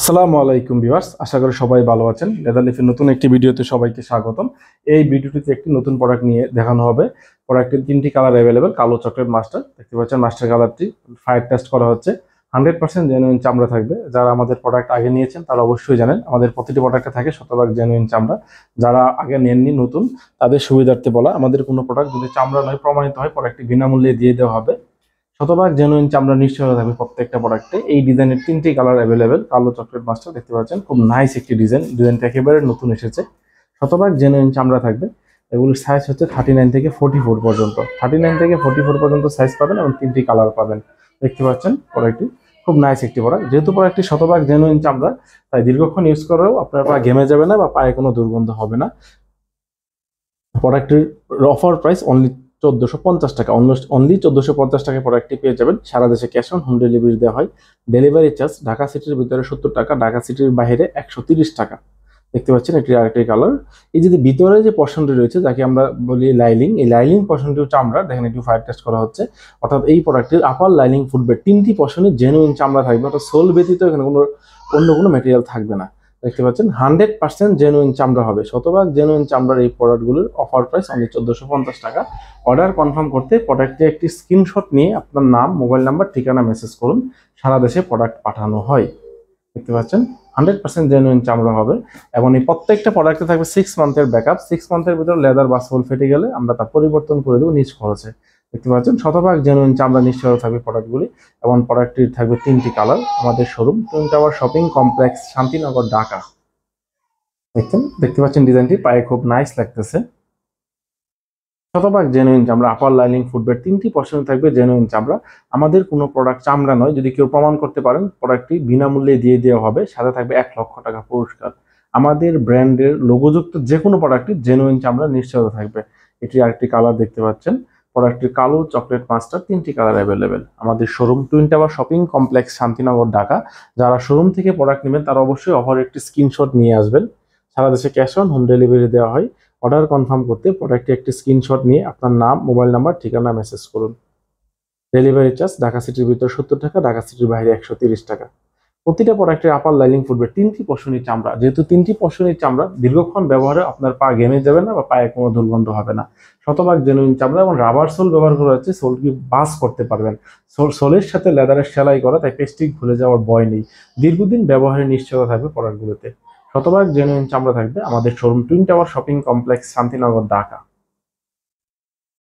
আসসালামু আলাইকুম ভিউয়ার্স, আশা করি সবাই ভালো আছেন। লেদার লিফের নতুন একটি ভিডিওতে সবাইকে স্বাগতম। এই ভিডিওটিতে একটি নতুন প্রোডাক্ট নিয়ে দেখানো হবে। প্রোডাক্টের তিনটি কালার অ্যাভেলেবেল। কালো চকলেট মাস্টার দেখতে পাচ্ছেন, মাস্টার কালারটি ফায়ার টেস্ট করা হচ্ছে। 100% জেনুইন চামড়া থাকবে। যারা আমাদের প্রোডাক্ট আগে নিয়েছেন তারা অবশ্যই জানেন আমাদের প্রতিটি প্রোডাক্টে থাকে শতভাগ জেনুইন চামড়া। যারা আগে নেননি নতুন, তাদের সুবিধার্থে বলা, আমাদের কোনো প্রোডাক্ট যদি চামড়া নয় প্রমাণিত হয় প্রোডাক্টটি বিনামূল্যে দিয়ে দেওয়া হবে। শতভাগ জেনুইন চামড়া নিশ্চয়তা থাকবে প্রত্যেকটা প্রোডাক্টে। এই ডিজাইনের তিনটি কালার অ্যাভেলেবেল। কালো চকলেট মাস্টার দেখতে পাচ্ছেন, খুব নাইস একটি ডিজাইনটা একেবারে নতুন এসেছে। শতভাগ জেনুইন চামড়া থাকবে। এগুলির সাইজ হচ্ছে 39 থেকে 44 পর্যন্ত। 39 থেকে 44 পর্যন্ত সাইজ পাবেন এবং তিনটি কালার পাবেন। দেখতে পাচ্ছেন প্রোডাক্টটি খুব নাইস একটি প্রোডাক্ট। যেহেতু প্রোডাক্টটি শতভাগ জেনুইন চামড়া, তাই দীর্ঘক্ষণ ইউজ করেও আপনার পা ঘেমে যাবে না বা পায়ে কোনো দুর্গন্ধ হবে না। প্রোডাক্টের অফার প্রাইস অনলি 1450 টাকা। অনলি 1450 টাকায় প্রোডাক্টটি পেয়ে যাবেন। সারা দেশে ক্যাশ অন হোম ডেলিভারি দেওয়া হয়। ডেলিভারি চার্জ ঢাকা সিটির ভিতরে 70 টাকা, ঢাকা সিটির বাইরে 130 টাকা। দেখতে পাচ্ছেন এটি আরেকটি কালার। এই যদি ভিতরে যে পশনটি রয়েছে, যাকে আমরা বলি লাইলিং, এই লাইলিং পশনটিও চামড়া। দেখেন একটু ফায়ার টেস্ট করা হচ্ছে। অর্থাৎ এই প্রোডাক্টের আপার লাইলিং ফুটবে তিনটি পশনে জেনুইন চামড়া থাকবে। অর্থাৎ সোল ব্যতীত এখানে অন্য কোনো ম্যাটেরিয়াল থাকবে না। দেখতে পাচ্ছেন 100% জেনুইন চামড়া হবে। শতভাগ জেনুইন চামড়ার এই প্রোডাক্টগুলোর অফার প্রাইস অনলি 1450 টাকা। অর্ডার কনফার্ম করতে প্রোডাক্টে একটি স্ক্রিনশট নিয়ে আপনার নাম, মোবাইল নাম্বার, ঠিকানা মেসেজ করুন। সারা দেশে প্রোডাক্ট পাঠানো হয়। দেখতে পাচ্ছেন 100% জেনুইন চামড়া হবে এবং এই প্রত্যেকটা প্রোডাক্টে থাকবে 6 মান্থের ব্যাকআপ। 6 মান্থের ভিতরে লেদার বা সোল ফেটে গেলে আমরা তা পরিবর্তন করে দেবো নিজ খরচে। দেখতে পাচ্ছেন শতভাগ জেনুইন চামড়া নিশ্চয় থাকবে প্রোডাক্টগুলি এবং প্রোডাক্টটির থাকবে তিনটি কালার। আমাদের showroom twin tower shopping complex, Shantinagar, Dhaka. দেখতে পাচ্ছেন ডিজাইনটি পায়ে খুব নাইস লাগতেছে। শতভাগ জেনুইন চামড়া, আপার লাইনিং ফুটবে তিনটি পশনে থাকবে জেনুইন চামড়া। আমাদের কোনো প্রোডাক্ট চামড়া নয়, যদি কেউ প্রমাণ করতে পারেন প্রোডাক্টটি বিনামূল্যে দিয়ে দেওয়া হবে। সাথে থাকবে 1 লক্ষ টাকা পুরস্কার। আমাদের ব্র্যান্ডের লোগোযুক্ত যে কোনো প্রোডাক্টই জেনুইন চামড়া নিশ্চয়তা থাকবে। এটি আরেকটি কালার দেখতে পাচ্ছেন। প্রোডাক্টটির কালো চকলেট মাস্টার তিনটি কালার অ্যাভেলেবেল। আমাদের showroom twin tower shopping complex, Shantinagar, Dhaka. যারা শোরুম থেকে প্রোডাক্ট নেবেন তারা অবশ্যই অফার একটি স্ক্রিনশট নিয়ে আসবেন। সারা দেশে ক্যাশ অন হোম ডেলিভারি দেওয়া হয়। অর্ডার কনফার্ম করতে প্রোডাক্টে একটি স্ক্রিনশট নিয়ে আপনার নাম, মোবাইল নাম্বার, ঠিকানা মেসেজ করুন। ডেলিভারি চার্জ ঢাকা সিটির ভিতরে 70 টাকা, ঢাকা সিটির বাইরে 130 টাকা। প্রতিটা প্রোডাক্টের আপার লাইনিং ফুটবে তিনটি পশমি চামড়া। যেহেতু তিনটি পশমি চামড়া, দীর্ঘক্ষণ ব্যবহারে আপনার পা ঘেমে যাবে না বা পায়ে কোনো দুর্গন্ধ হবে না। শতভাগ জেনুইন চামড়া এবং রাবার সোল ব্যবহার করা হচ্ছে। সোলকে বাস করতে পারবেন। সোলের সাথে লেদারের সেলাই করা, তাই পেস্টিক ভুলে যাওয়ার ভয় নেই। দীর্ঘদিন ব্যবহারের নিশ্চয়তা থাকবে প্রোডাক্টগুলোতে। শতভাগ জেনুইন চামড়া থাকবে। আমাদের showroom twin tower shopping complex, Shantinagar, Dhaka.